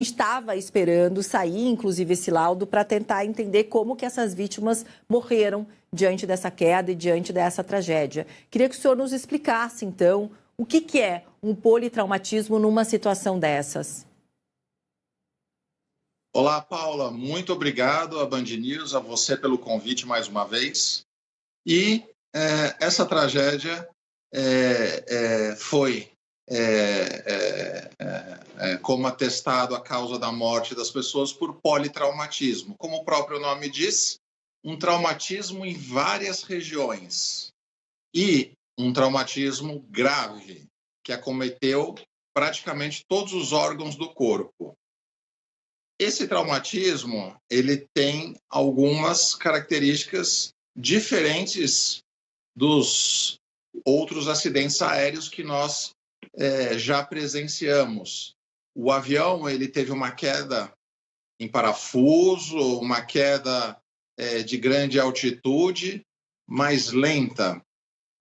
estava esperando sair, inclusive, esse laudo para tentar entender como que essas vítimas morreram diante dessa queda e diante dessa tragédia. Queria que o senhor nos explicasse, então, o que é um politraumatismo numa situação dessas. Olá, Paula. Muito obrigado à Band News, a você pelo convite mais uma vez. E essa tragédia foi, como atestado, a causa da morte das pessoas por politraumatismo. Como o próprio nome diz, um traumatismo em várias regiões. E um traumatismo grave, que acometeu praticamente todos os órgãos do corpo. Esse traumatismo, ele tem algumas características diferentes dos outros acidentes aéreos que nós já presenciamos. O avião, ele teve uma queda em parafuso, uma queda de grande altitude, mais lenta.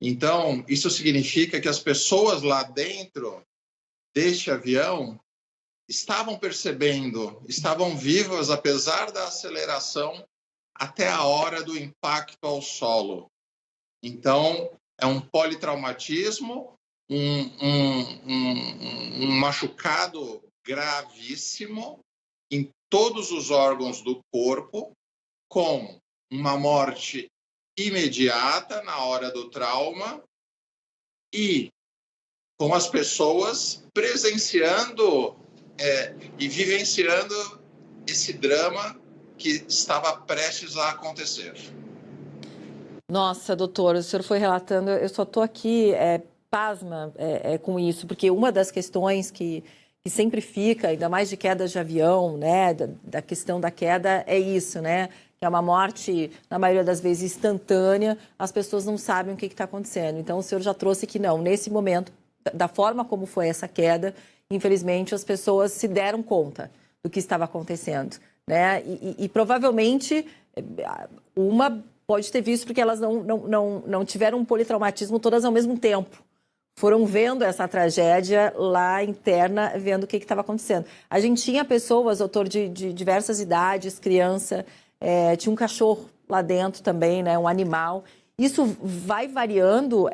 Então, isso significa que as pessoas lá dentro deste avião estavam percebendo, estavam vivas apesar da aceleração até a hora do impacto ao solo. Então, é um politraumatismo, um machucado gravíssimo em todos os órgãos do corpo, com uma morte imediata na hora do trauma e com as pessoas presenciando e vivenciando esse drama que estava prestes a acontecer. Nossa, doutor, o senhor foi relatando, eu só estou aqui pasma com isso, porque uma das questões que sempre fica, ainda mais de quedas de avião, né, da questão da queda, é isso, né, que é uma morte, na maioria das vezes, instantânea, as pessoas não sabem o que está acontecendo. Então, o senhor já trouxe que não, nesse momento, da forma como foi essa queda, infelizmente, as pessoas se deram conta do que estava acontecendo, né? E provavelmente uma pode ter visto porque elas não tiveram um politraumatismo todas ao mesmo tempo. Foram vendo essa tragédia lá interna, vendo o que estava acontecendo. A gente tinha pessoas, doutor, de diversas idades, criança, tinha um cachorro lá dentro também, né? Um animal. Isso vai variando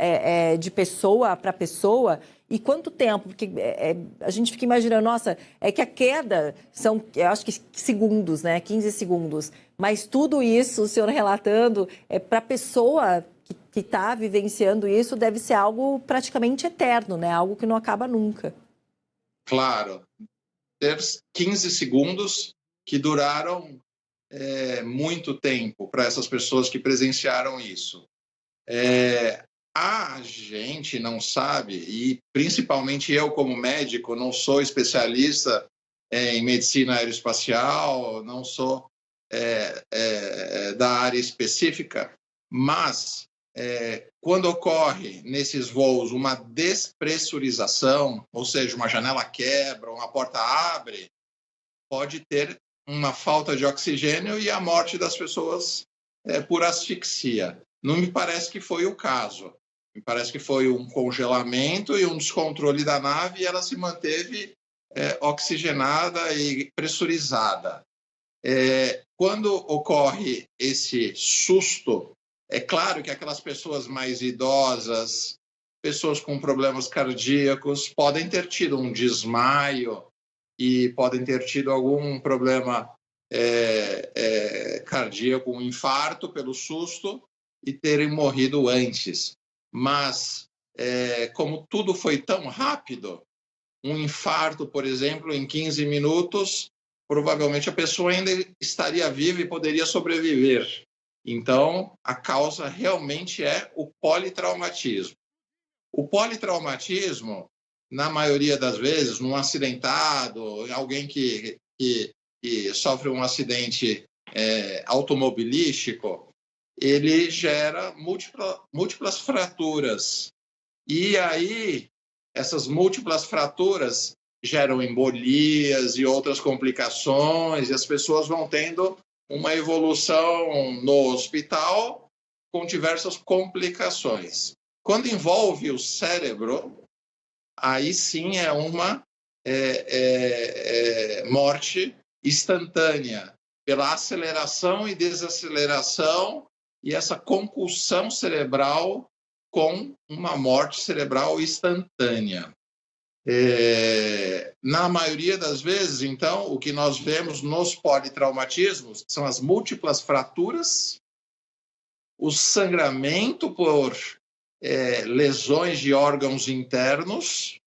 de pessoa para pessoa. E quanto tempo? Porque a gente fica imaginando, nossa, é que a queda são, eu acho que segundos, né? 15 segundos. Mas tudo isso, o senhor relatando, para a pessoa que está vivenciando isso, deve ser algo praticamente eterno, né? Algo que não acaba nunca. Claro. Ter 15 segundos que duraram muito tempo para essas pessoas que presenciaram isso. A gente não sabe, e principalmente eu como médico, não sou especialista em medicina aeroespacial, não sou da área específica, mas quando ocorre nesses voos uma despressurização, ou seja, uma janela quebra, uma porta abre, pode ter uma falta de oxigênio e a morte das pessoas por asfixia. Não me parece que foi o caso. Me parece que foi um congelamento e um descontrole da nave e ela se manteve oxigenada e pressurizada. Quando ocorre esse susto, é claro que aquelas pessoas mais idosas, pessoas com problemas cardíacos, podem ter tido um desmaio e podem ter tido algum problema cardíaco, um infarto pelo susto e terem morrido antes. Mas, como tudo foi tão rápido, um infarto, por exemplo, em 15 minutos, provavelmente a pessoa ainda estaria viva e poderia sobreviver. Então, a causa realmente é o politraumatismo. O politraumatismo, na maioria das vezes, num acidentado, alguém que sofre um acidente automobilístico, ele gera múltiplas fraturas. E aí, essas múltiplas fraturas geram embolias e outras complicações, e as pessoas vão tendo uma evolução no hospital com diversas complicações. Quando envolve o cérebro, aí sim é uma morte instantânea, pela aceleração e desaceleração e essa concussão cerebral com uma morte cerebral instantânea. Na maioria das vezes, então, o que nós vemos nos politraumatismos são as múltiplas fraturas, o sangramento por lesões de órgãos internos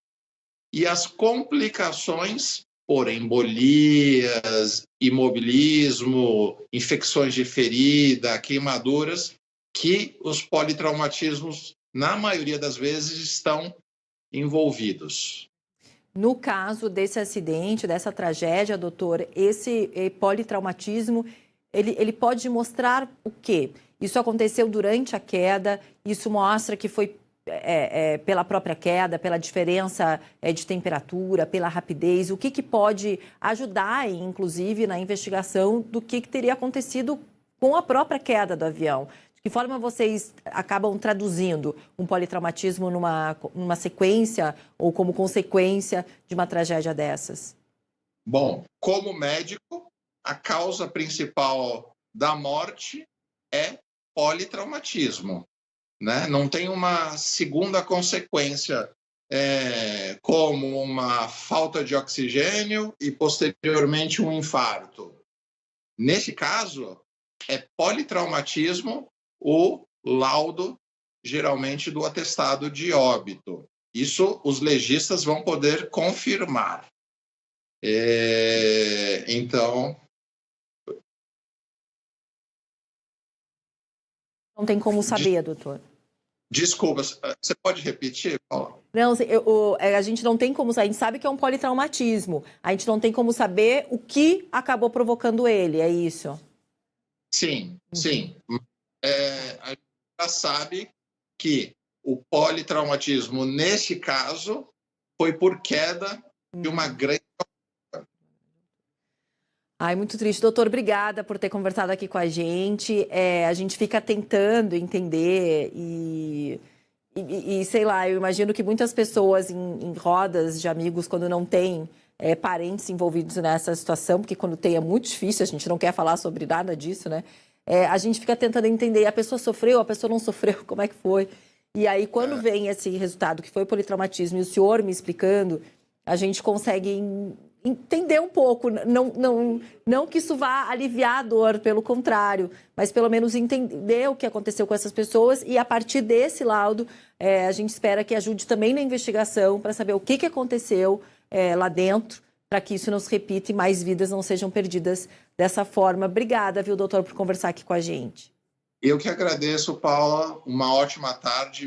e as complicações por embolias, imobilismo, infecções de ferida, queimaduras, que os politraumatismos, na maioria das vezes, estão envolvidos. No caso desse acidente, dessa tragédia, doutor, esse politraumatismo, ele pode mostrar o quê? Isso aconteceu durante a queda, isso mostra que foi pela própria queda, pela diferença de temperatura, pela rapidez, o que pode ajudar, inclusive, na investigação do que teria acontecido com a própria queda do avião? De que forma vocês acabam traduzindo um politraumatismo numa sequência ou como consequência de uma tragédia dessas? Bom, como médico, a causa principal da morte é politraumatismo, né? Não tem uma segunda consequência, como uma falta de oxigênio e, posteriormente, um infarto. Nesse caso, é politraumatismo o laudo, geralmente, do atestado de óbito. Isso os legistas vão poder confirmar. Então... Não tem como saber, doutor. Desculpa, você pode repetir, Paula? Não, a gente não tem como saber. A gente sabe que é um politraumatismo. A gente não tem como saber o que acabou provocando ele, é isso? Sim, sim. A gente já sabe que o politraumatismo, nesse caso, foi por queda de uma grande... Ai, muito triste. Doutor, obrigada por ter conversado aqui com a gente. A gente fica tentando entender e sei lá, eu imagino que muitas pessoas em rodas de amigos, quando não tem parentes envolvidos nessa situação, porque quando tem é muito difícil, a gente não quer falar sobre nada disso, né? A gente fica tentando entender, a pessoa sofreu, a pessoa não sofreu, como é que foi? E aí, quando vem esse resultado, que foi politraumatismo, e o senhor me explicando, a gente consegue entender um pouco, não que isso vá aliviar a dor, pelo contrário, mas pelo menos entender o que aconteceu com essas pessoas e a partir desse laudo a gente espera que ajude também na investigação para saber o que aconteceu lá dentro, para que isso não se repita e mais vidas não sejam perdidas dessa forma. Obrigada, viu, doutor, por conversar aqui com a gente. Eu que agradeço, Paula. Uma ótima tarde.